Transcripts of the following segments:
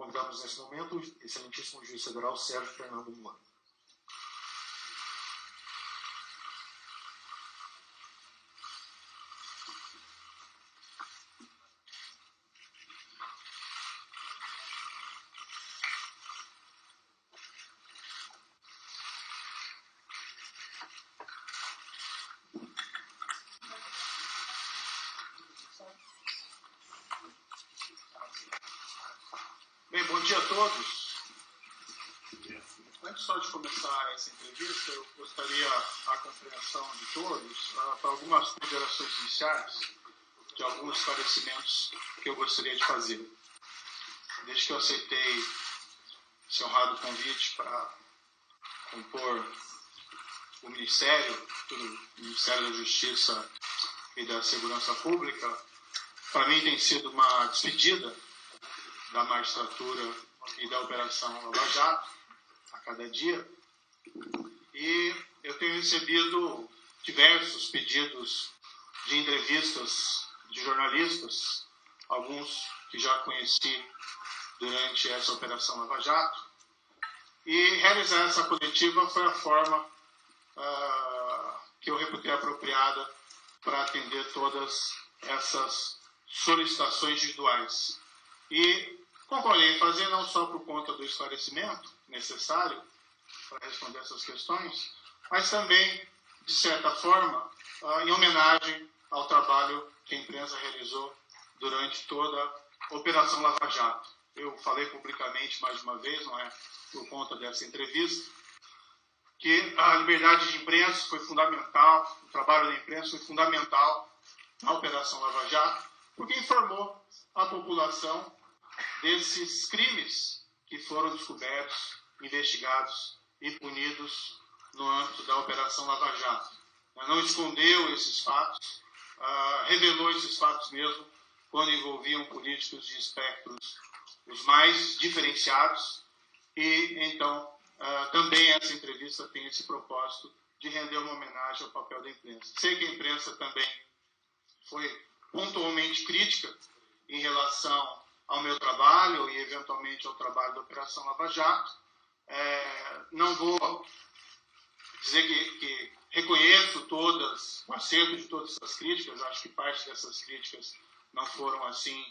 convidamos nesse momento o excelentíssimo juiz federal Sérgio Fernando Milano. Bem, bom dia a todos. Antes só de começar essa entrevista, eu gostaria a compreensão de todos para algumas considerações iniciais de alguns esclarecimentos que eu gostaria de fazer. Desde que eu aceitei esse honrado convite para compor o Ministério da Justiça e da Segurança Pública, para mim tem sido uma despedida da magistratura e da Operação Lava Jato a cada dia, e eu tenho recebido diversos pedidos de entrevistas de jornalistas, alguns que já conheci durante essa Operação Lava Jato, e realizar essa coletiva foi a forma que eu reputei apropriada para atender todas essas solicitações individuais. E concordei em fazer não só por conta do esclarecimento necessário para responder essas questões, mas também, de certa forma, em homenagem ao trabalho que a imprensa realizou durante toda a Operação Lava Jato. Eu falei publicamente mais uma vez, não é por conta dessa entrevista, que a liberdade de imprensa foi fundamental, o trabalho da imprensa foi fundamental na Operação Lava Jato, porque informou a população desses crimes que foram descobertos, investigados e punidos no âmbito da Operação Lava Jato. Não escondeu esses fatos, revelou esses fatos mesmo quando envolviam políticos de espectros os mais diferenciados, e então também essa entrevista tem esse propósito de render uma homenagem ao papel da imprensa. Sei que a imprensa também foi pontualmente crítica em relação ao meu trabalho e, eventualmente, ao trabalho da Operação Lava Jato. Não vou dizer que reconheço o acerto de todas essas críticas. Acho que parte dessas críticas não foram assim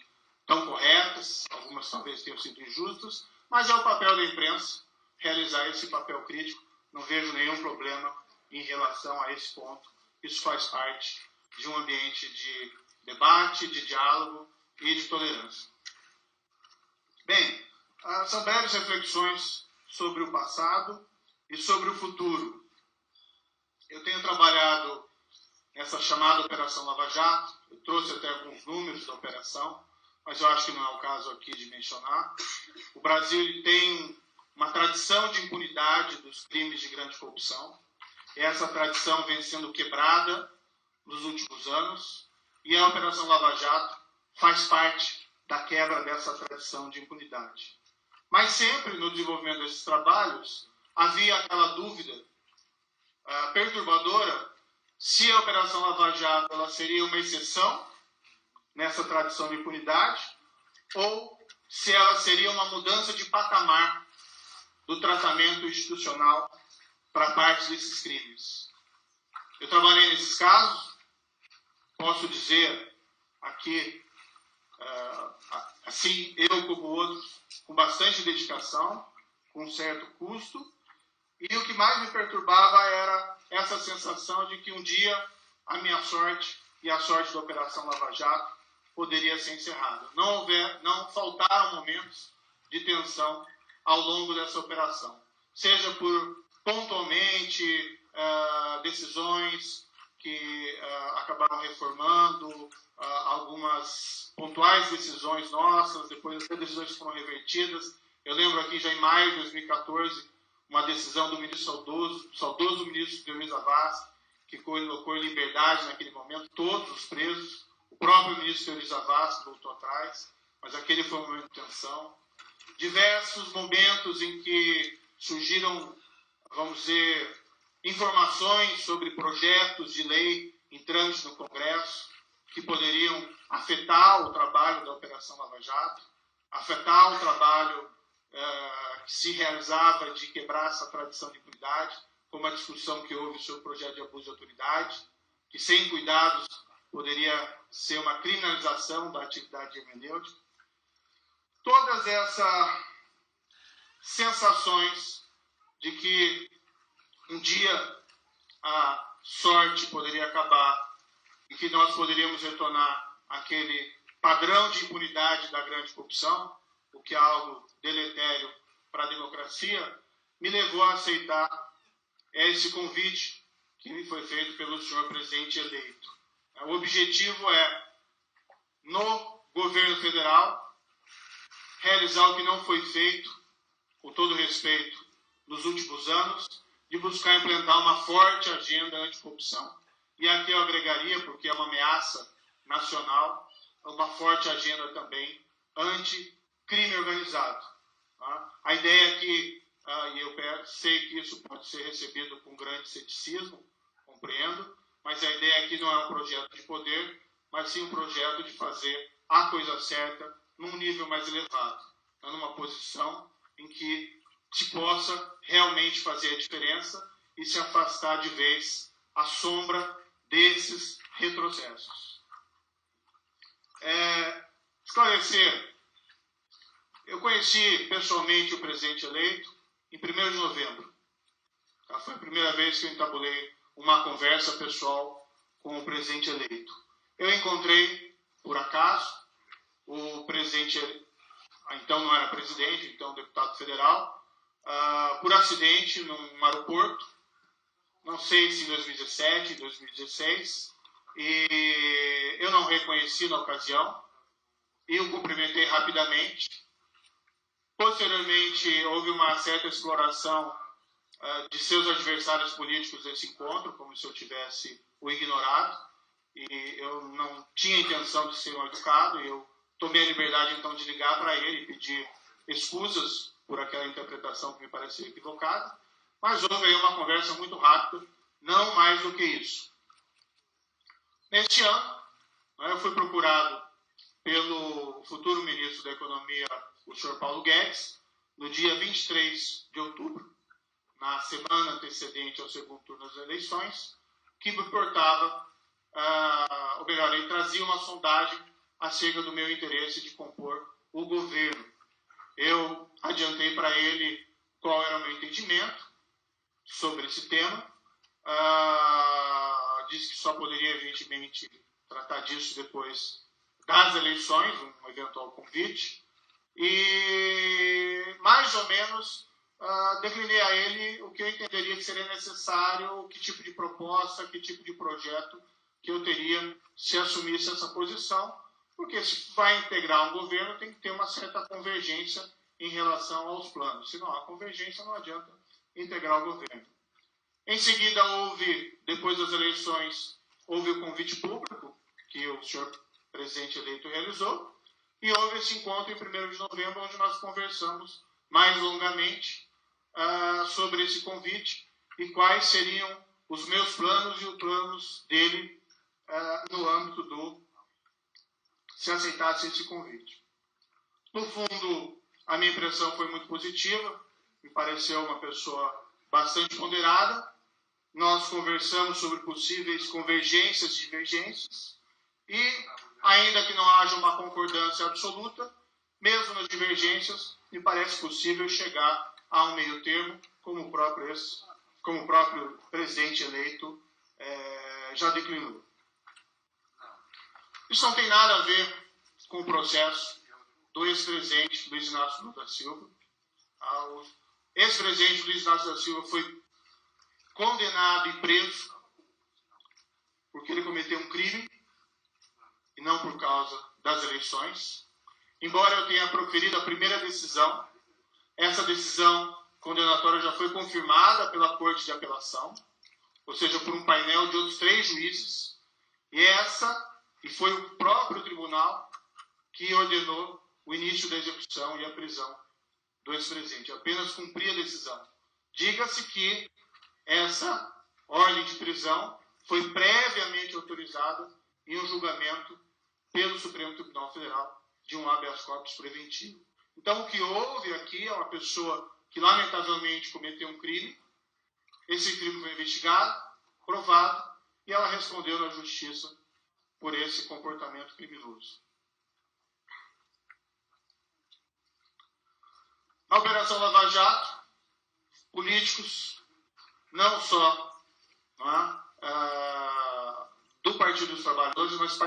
tão corretas, algumas talvez tenham sido injustas, mas é o papel da imprensa realizar esse papel crítico. Não vejo nenhum problema em relação a esse ponto. Isso faz parte de um ambiente de debate, de diálogo e de tolerância. Bem, são breves reflexões sobre o passado e sobre o futuro. Eu tenho trabalhado nessa chamada Operação Lava Jato, eu trouxe até alguns números da operação, mas eu acho que não é o caso aqui de mencionar. O Brasil ele tem uma tradição de impunidade dos crimes de grande corrupção. Essa tradição vem sendo quebrada nos últimos anos, e a Operação Lava Jato faz parte da quebra dessa tradição de impunidade. Mas sempre no desenvolvimento desses trabalhos havia aquela dúvida perturbadora se a Operação Lava Jato ela seria uma exceção nessa tradição de impunidade ou se ela seria uma mudança de patamar do tratamento institucional para parte desses crimes. Eu trabalhei nesses casos, posso dizer aqui, assim, eu como outros, com bastante dedicação, com um certo custo, e o que mais me perturbava era essa sensação de que um dia a minha sorte e a sorte da Operação Lava Jato poderia ser encerrada. Não faltaram momentos de tensão ao longo dessa operação, seja por pontualmente decisões que acabaram reformando, algumas pontuais decisões nossas, depois as decisões foram revertidas. Eu lembro aqui já em maio de 2014, uma decisão do ministro saudoso ministro Teori Zavascki, que colocou em liberdade naquele momento todos os presos. O próprio ministro Teori Zavascki voltou atrás, mas aquele foi um momento de tensão. Diversos momentos em que surgiram, vamos dizer, informações sobre projetos de lei em trâmite no Congresso que poderiam afetar o trabalho da Operação Lava Jato. afetar o trabalho que se realizava de quebrar essa tradição de impunidade, como a discussão que houve sobre o projeto de abuso de autoridade, que sem cuidados poderia ser uma criminalização da atividade hermenêutica. Todas essas sensações de que um dia a sorte poderia acabar e que nós poderíamos retornar àquele padrão de impunidade da grande corrupção, o que é algo deletério para a democracia, me levou a aceitar esse convite que me foi feito pelo senhor presidente eleito. O objetivo é, no governo federal, realizar o que não foi feito, com todo respeito, nos últimos anos, de buscar implantar uma forte agenda anticorrupção. E aqui eu agregaria, porque é uma ameaça nacional, uma forte agenda também anti-crime organizado. Tá? A ideia é que, e eu sei que isso pode ser recebido com grande ceticismo, compreendo, mas a ideia aqui não é um projeto de poder, mas sim um projeto de fazer a coisa certa num nível mais elevado, numa posição em que se possa realmente fazer a diferença e se afastar de vez a sombra desses retrocessos. Esclarecer, eu conheci pessoalmente o presidente eleito em 1º de novembro. Foi a primeira vez que eu entabulei uma conversa pessoal com o presidente eleito. Eu encontrei, por acaso, o presidente, então não era presidente, então deputado federal, por acidente num aeroporto, não sei se em 2017, 2016, e eu não reconheci na ocasião, e o cumprimentei rapidamente. Posteriormente, houve uma certa exploração de seus adversários políticos nesse encontro, como se eu tivesse o ignorado, e eu não tinha intenção de ser mal educado, e eu tomei a liberdade, então, de ligar para ele e pedir excusas por aquela interpretação que me parecia equivocada, mas houve aí uma conversa muito rápida, não mais do que isso. Neste ano, eu fui procurado pelo futuro ministro da Economia, o senhor Paulo Guedes, no dia 23 de outubro, na semana antecedente ao segundo turno das eleições, que me portava, ou melhor, ele trazia uma sondagem acerca do meu interesse de compor o governo. Eu adiantei para ele qual era o meu entendimento sobre esse tema, disse que só poderia, evidentemente, tratar disso depois das eleições, um eventual convite, e mais ou menos declinei a ele o que eu entenderia que seria necessário, que tipo de proposta, que tipo de projeto que eu teria se assumisse essa posição, porque se vai integrar um governo tem que ter uma certa convergência em relação aos planos. Se não há convergência, não adianta integrar o governo. Em seguida, depois das eleições, houve o convite público que o senhor presidente eleito realizou, e houve esse encontro em 1º de novembro, onde nós conversamos mais longamente sobre esse convite e quais seriam os meus planos e os planos dele no âmbito se aceitasse esse convite. No fundo, a minha impressão foi muito positiva, me pareceu uma pessoa bastante ponderada. Nós conversamos sobre possíveis convergências e divergências e, ainda que não haja uma concordância absoluta, mesmo nas divergências, me parece possível chegar a um meio termo, como o próprio presidente eleito já declinou. Isso não tem nada a ver com o processo do ex-presidente Luiz Inácio Lula da Silva. O ex-presidente Luiz Inácio da Silva foi condenado e preso porque ele cometeu um crime e não por causa das eleições. Embora eu tenha proferido a primeira decisão, essa decisão condenatória já foi confirmada pela Corte de Apelação, ou seja, por um painel de outros 3 juízes, e foi o próprio tribunal que ordenou o início da execução e a prisão do ex-presidente. Apenas cumpri a decisão. Diga-se que essa ordem de prisão foi previamente autorizada em um julgamento pelo Supremo Tribunal Federal de um habeas corpus preventivo. Então, o que houve aqui é uma pessoa que, lamentavelmente, cometeu um crime. Esse crime foi investigado, provado, e ela respondeu na justiça por esse comportamento criminoso. Na Operação Lava Jato, políticos, não só do Partido dos Trabalhadores, mas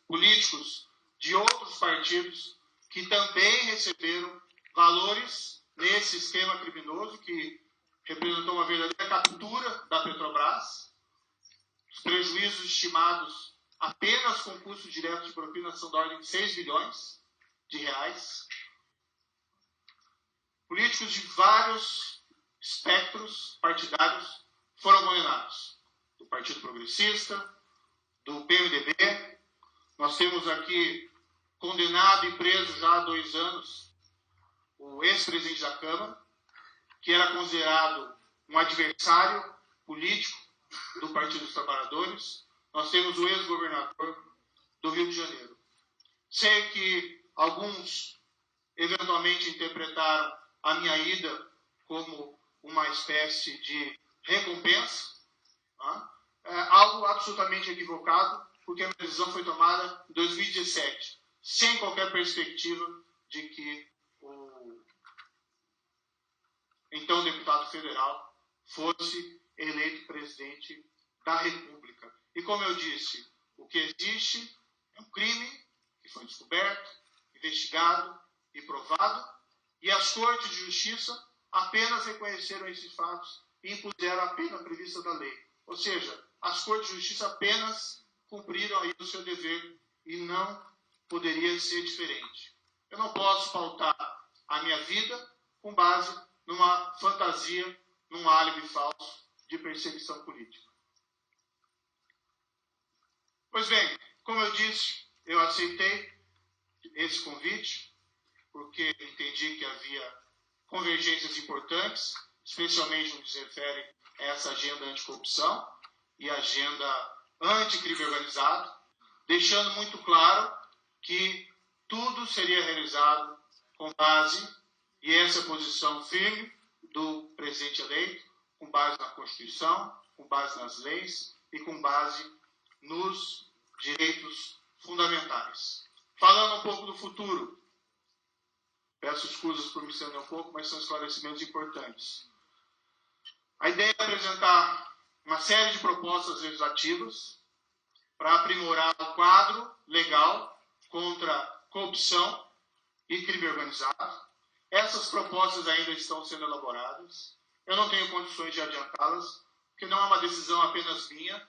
políticos de outros partidos que também receberam valores nesse esquema criminoso que representou uma verdadeira captura da Petrobras. Os prejuízos estimados apenas com custo direto de propina são da ordem de 6 bilhões de reais. Políticos de vários espectros partidários foram condenados. Do Partido Progressista, do PMDB. Nós temos aqui condenado e preso já há 2 anos o ex-presidente da Câmara, que era considerado um adversário político do Partido dos Trabalhadores. Nós temos o ex-governador do Rio de Janeiro. Sei que alguns eventualmente interpretaram a minha ida como uma espécie de recompensa, algo absolutamente equivocado, porque a minha decisão foi tomada em 2017, sem qualquer perspectiva de que o então deputado federal fosse eleito presidente da República. E como eu disse, o que existe é um crime que foi descoberto, investigado e provado, e as cortes de justiça apenas reconheceram esses fatos e impuseram a pena prevista da lei. Ou seja, as cortes de justiça apenas cumpriram aí o seu dever e não poderia ser diferente. Eu não posso pautar a minha vida com base numa fantasia, num álibi falso de perseguição política. Pois bem, como eu disse, eu aceitei esse convite, porque entendi que havia convergências importantes, especialmente no que se refere a essa agenda anticorrupção e agenda anticrime organizado, deixando muito claro que tudo seria realizado com base, e essa é a posição firme do presidente eleito, com base na Constituição, com base nas leis e com base nos direitos fundamentais. Falando um pouco do futuro, peço escusas por me estender um pouco, mas são esclarecimentos importantes. A ideia é apresentar uma série de propostas legislativas para aprimorar o quadro legal contra corrupção e crime organizado. Essas propostas ainda estão sendo elaboradas. Eu não tenho condições de adiantá-las, porque não é uma decisão apenas minha.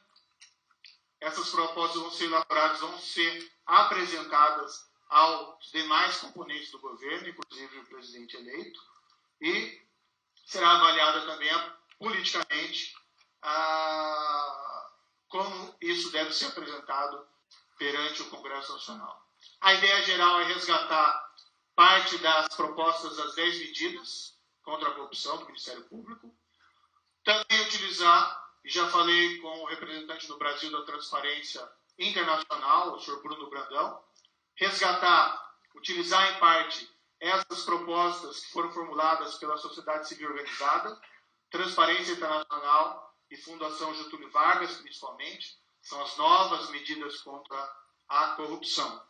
Essas propostas vão ser elaboradas, vão ser apresentadas aos demais componentes do governo, inclusive o presidente eleito, e será avaliada também politicamente como isso deve ser apresentado perante o Congresso Nacional. A ideia geral é resgatar parte das propostas das 10 medidas contra a corrupção do Ministério Público, também utilizar, e já falei com o representante do Brasil da Transparência Internacional, o senhor Bruno Brandão, resgatar, utilizar em parte essas propostas que foram formuladas pela sociedade civil organizada, Transparência Internacional e Fundação Getúlio Vargas, principalmente, são as novas medidas contra a corrupção.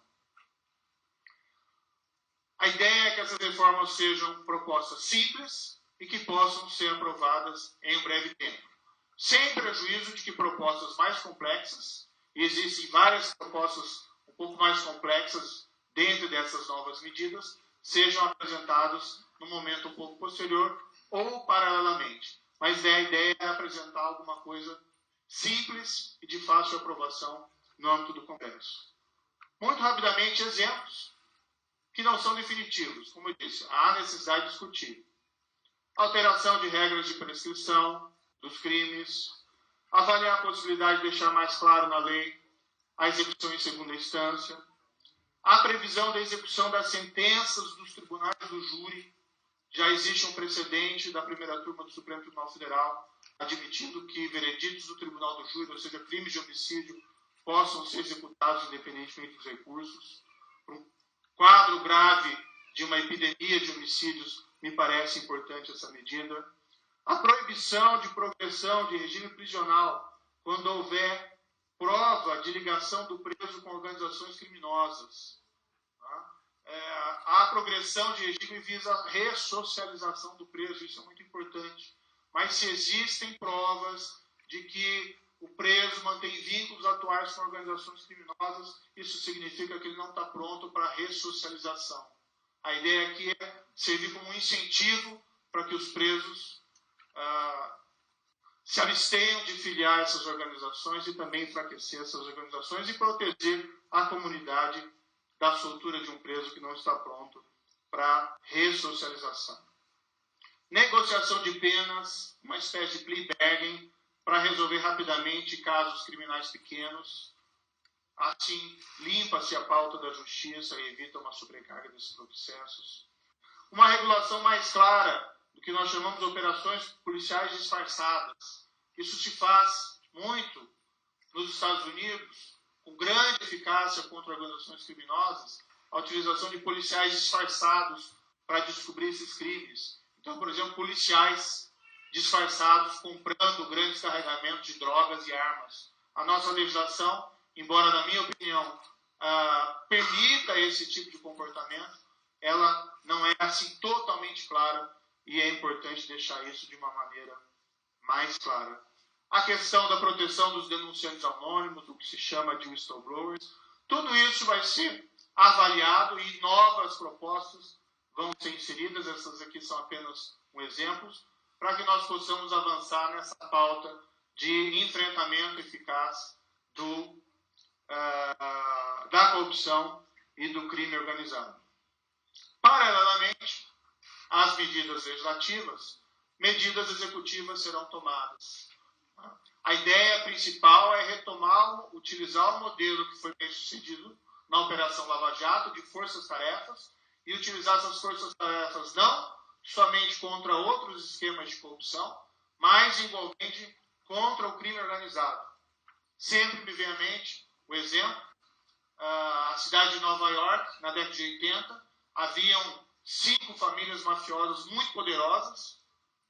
A ideia é que essas reformas sejam propostas simples e que possam ser aprovadas em um breve tempo, sem prejuízo de que propostas mais complexas, e existem várias propostas um pouco mais complexas dentro dessas novas medidas, sejam apresentadas num momento um pouco posterior ou paralelamente. Mas a ideia é apresentar alguma coisa simples e de fácil aprovação no âmbito do Congresso. Muito rapidamente, exemplos que não são definitivos. Como eu disse, há necessidade de discutir. Alteração de regras de prescrição dos crimes, avaliar a possibilidade de deixar mais claro na lei a execução em segunda instância, a previsão da execução das sentenças dos tribunais do júri. Já existe um precedente da primeira turma do Supremo Tribunal Federal admitindo que vereditos do Tribunal do Júri, ou seja, crimes de homicídio, possam ser executados independentemente dos recursos. quadro grave de uma epidemia de homicídios, me parece importante essa medida. A proibição de progressão de regime prisional quando houver prova de ligação do preso com organizações criminosas. A progressão de regime visa a ressocialização do preso, isso é muito importante. Mas se existem provas de que o preso mantém vínculos atuais com organizações criminosas, isso significa que ele não está pronto para a ressocialização. A ideia aqui é servir como um incentivo para que os presos se abstenham de filiar essas organizações e também enfraquecer essas organizações e proteger a comunidade da soltura de um preso que não está pronto para ressocialização. Negociação de penas, uma espécie de plea bargain, para resolver rapidamente casos criminais pequenos. Assim, limpa-se a pauta da justiça e evita uma sobrecarga desses processos. Uma regulação mais clara do que nós chamamos de operações policiais disfarçadas. Isso se faz muito nos Estados Unidos, com grande eficácia contra organizações criminosas, a utilização de policiais disfarçados para descobrir esses crimes. Então, por exemplo, policiais disfarçados comprando grandes carregamentos de drogas e armas. A nossa legislação, embora, na minha opinião, permita esse tipo de comportamento, ela não é assim totalmente clara e é importante deixar isso de uma maneira mais clara. A questão da proteção dos denunciantes anônimos, o que se chama de whistleblowers, tudo isso vai ser avaliado e novas propostas vão ser inseridas, essas aqui são apenas um exemplo, para que nós possamos avançar nessa pauta de enfrentamento eficaz da corrupção e do crime organizado. Paralelamente às medidas legislativas, medidas executivas serão tomadas. A ideia principal é utilizar o modelo que foi bem sucedido na Operação Lava Jato, de forças-tarefas, e utilizar essas forças-tarefas não somente contra outros esquemas de corrupção, mas igualmente contra o crime organizado. Sempre me vem à mente o exemplo, a cidade de Nova York, na década de 80, haviam 5 famílias mafiosas muito poderosas,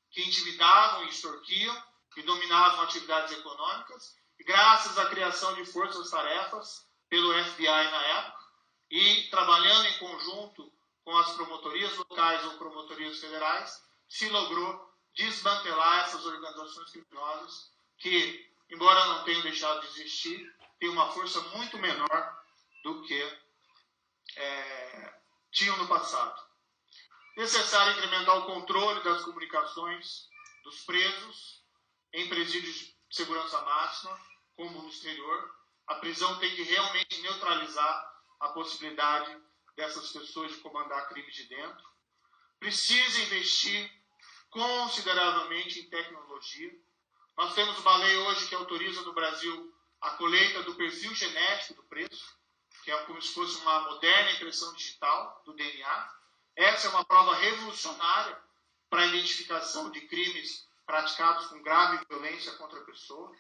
que intimidavam e extorquiam, e dominavam atividades econômicas, e graças à criação de forças-tarefas pelo FBI na época, e trabalhando em conjunto com as promotorias locais ou promotorias federais, se logrou desmantelar essas organizações criminosas que, embora não tenham deixado de existir, têm uma força muito menor do que tinham no passado. Necessário incrementar o controle das comunicações dos presos em presídios de segurança máxima, como no exterior. A prisão tem que realmente neutralizar a possibilidade dessas pessoas de comandar crimes de dentro. Precisa investir consideravelmente em tecnologia. Nós temos uma lei hoje que autoriza no Brasil a colheita do perfil genético do preso, que é como se fosse uma moderna impressão digital do DNA. Essa é uma prova revolucionária para a identificação de crimes praticados com grave violência contra a pessoa.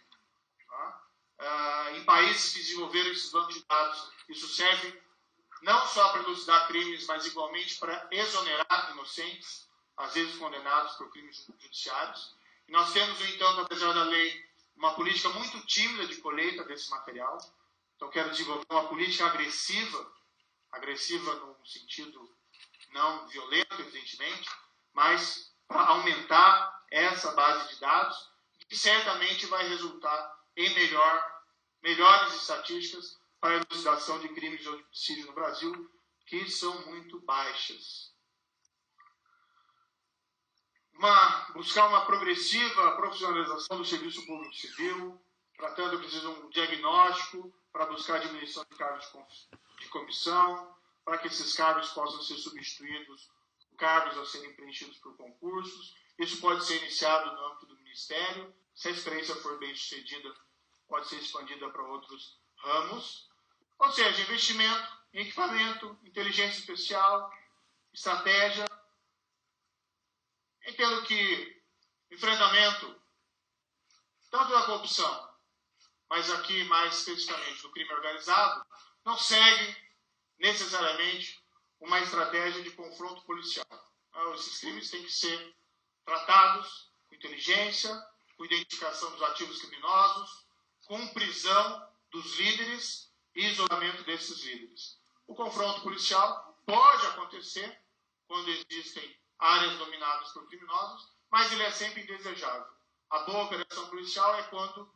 Em países que desenvolveram esses bancos de dados, isso serve não só para elucidar crimes, mas igualmente para exonerar inocentes, às vezes condenados por crimes judiciários. E nós temos, no entanto, apesar da lei, uma política muito tímida de colheita desse material. Então, quero desenvolver uma política agressiva num sentido não violento, evidentemente, mas para aumentar essa base de dados, que certamente vai resultar em melhores estatísticas para a elucidação de crimes de homicídio no Brasil, que são muito baixas. Buscar uma progressiva profissionalização do serviço público civil, tratando que precisa um diagnóstico para buscar a diminuição de cargos de comissão, para que esses cargos possam ser substituídos por cargos a serem preenchidos por concursos. Isso pode ser iniciado no âmbito do Ministério. Se a experiência for bem sucedida, pode ser expandida para outros ramos. Ou seja, investimento em equipamento, inteligência especial, estratégia. Entendo que enfrentamento tanto da corrupção, mas aqui mais especificamente do crime organizado, não segue necessariamente uma estratégia de confronto policial. Esses crimes têm que ser tratados com inteligência, com identificação dos ativos criminosos, com prisão dos líderes e isolamento desses líderes. O confronto policial pode acontecer quando existem áreas dominadas por criminosos, mas ele é sempre indesejável. A boa operação policial é quando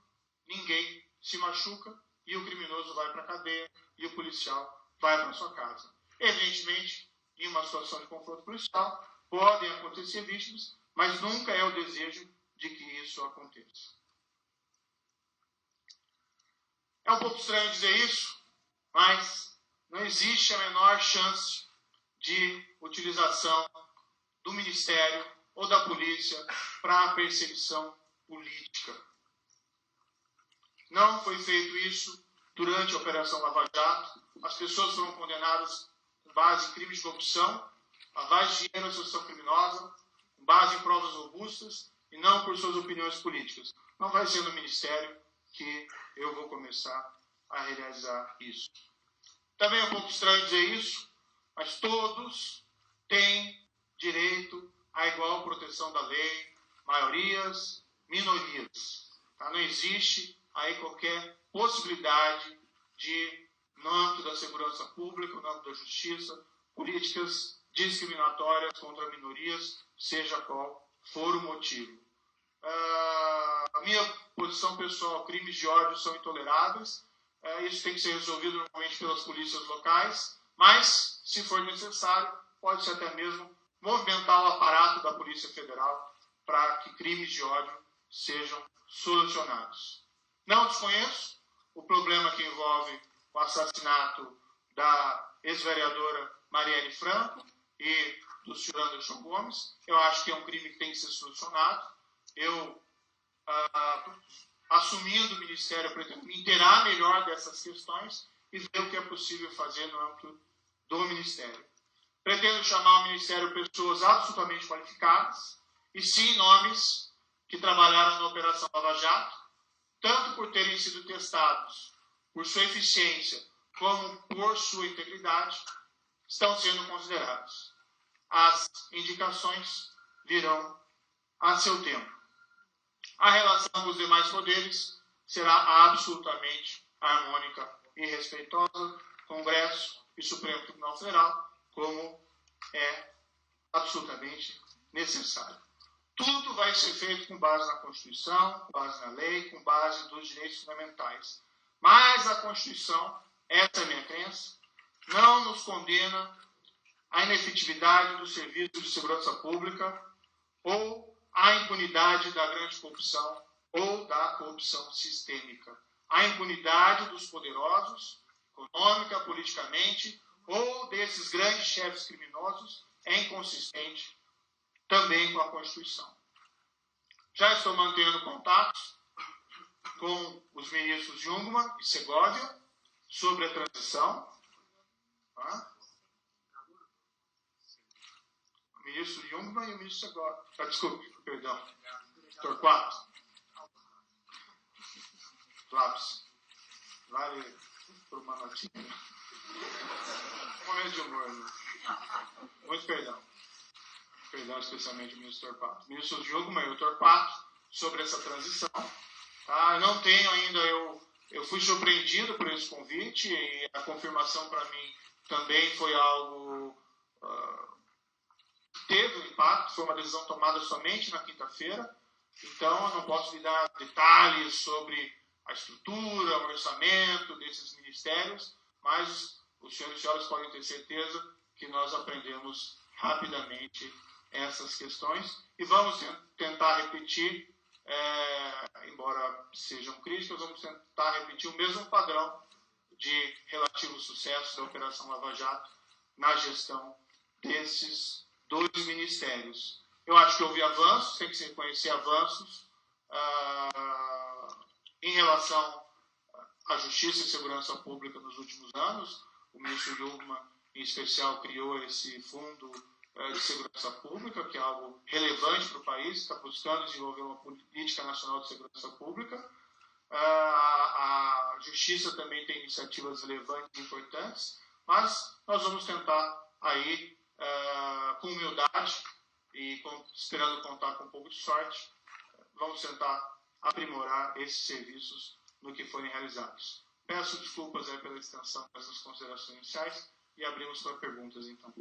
ninguém se machuca e o criminoso vai para a cadeia e o policial vai para sua casa. Evidentemente, em uma situação de confronto policial, podem acontecer vítimas, mas nunca é o desejo de que isso aconteça. É um pouco estranho dizer isso, mas não existe a menor chance de utilização do Ministério ou da polícia para a perseguição política. Não foi feito isso durante a Operação Lava Jato. As pessoas foram condenadas com base em crimes de corrupção, lavagem de dinheiro, associação criminosa, com base em provas robustas e não por suas opiniões políticas. Não vai ser no Ministério que eu vou começar a realizar isso. Também é um pouco estranho dizer isso, mas todos têm direito à igual proteção da lei, maiorias, minorias. Tá? Não existe aí qualquer possibilidade de, no âmbito da segurança pública, no âmbito da justiça, políticas discriminatórias contra minorias, seja qual for o motivo. A minha posição pessoal, crimes de ódio são intoleráveis. Isso tem que ser resolvido normalmente pelas polícias locais, mas, se for necessário, pode-se até mesmo movimentar o aparato da Polícia Federal para que crimes de ódio sejam solucionados. Não desconheço o problema que envolve o assassinato da ex-vereadora Marielle Franco e do senhor Anderson Gomes. Eu acho que é um crime que tem que ser solucionado. Eu, assumindo o Ministério, pretendo me inteirar melhor dessas questões e ver o que é possível fazer no âmbito do Ministério. Pretendo chamar ao Ministério pessoas absolutamente qualificadas e sim nomes que trabalharam na Operação Lava Jato, tanto por terem sido testados por sua eficiência como por sua integridade, estão sendo considerados. As indicações virão a seu tempo. A relação com os demais poderes será absolutamente harmônica e respeitosa, Congresso e Supremo Tribunal Federal, como é absolutamente necessário. Tudo vai ser feito com base na Constituição, com base na lei, com base dos direitos fundamentais. Mas a Constituição, essa é a minha crença, não nos condena à inefetividade do serviço de segurança pública ou à impunidade da grande corrupção ou da corrupção sistêmica. A impunidade dos poderosos, econômica, politicamente, ou desses grandes chefes criminosos é inconsistente também com a Constituição. Já estou mantendo contatos com os ministros Jungmann e Segovia sobre a transição. O ministro Jungmann e o ministro Segovia. Desculpe, perdão. Torquato. Lápis. Vale por uma notinha. Um momento de humor, né? Muito perdão. Perdão, especialmente o ministro Torquato. O ministro Jungmann e o Torquato sobre essa transição. Tá? Eu não tenho ainda, eu fui surpreendido por esse convite e a confirmação para mim também foi algo que teve um impacto, foi uma decisão tomada somente na quinta-feira, então eu não posso lhe dar detalhes sobre a estrutura, o orçamento desses ministérios, mas os senhores e senhoras podem ter certeza que nós aprendemos rapidamente essas questões e vamos tentar repetir, embora sejam críticas, vamos tentar repetir o mesmo padrão de relativo sucesso da Operação Lava Jato na gestão desses dois ministérios. Eu acho que houve avanços, tem que se reconhecer avanços em relação à justiça e segurança pública nos últimos anos. O ministro Jungmann, em especial, criou esse fundo de segurança pública, que é algo relevante para o país, está buscando desenvolver uma política nacional de segurança pública. A justiça também tem iniciativas relevantes e importantes, mas nós vamos tentar aí, com humildade e esperando contar com um pouco de sorte, vamos tentar aprimorar esses serviços no que forem realizados. Peço desculpas pela extensão dessas considerações iniciais e abrimos para perguntas, então.